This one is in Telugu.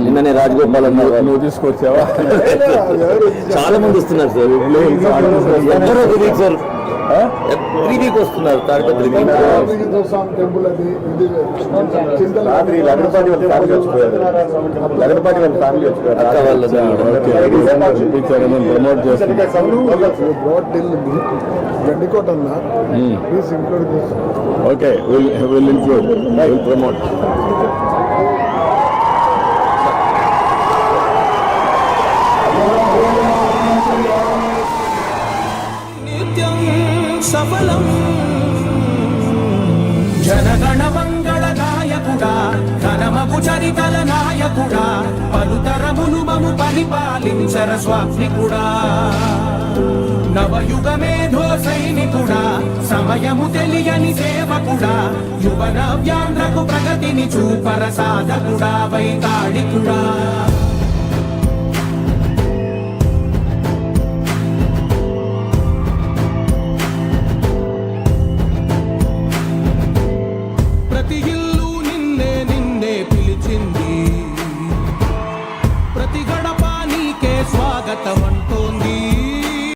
నిన్ననే రాజగోపాల్ నువ్వు తీసుకొచ్చావా? చాలా మంది వస్తున్నారు సార్. ఎవరో తెలియదు సార్, ఎవ్రీ వీక్ వస్తున్నారు. తాడిపత్రి ప్రమోట్ చేస్తున్నారు. Okay, will include, will promote. సఫలం జనగణ మంగళ నాయకుడా, ఘనమగు చరితల నాయకుడా, పలుతరములు మము పరిపాలించర స్వామికుడా. నవయుగ మేధో సైనికుడా, సమయము తెలియని సేవకుడా, యువన వ్యాంధ్రకు ప్రగతిని చూపర సాధకుడా, వైతాళికుడా.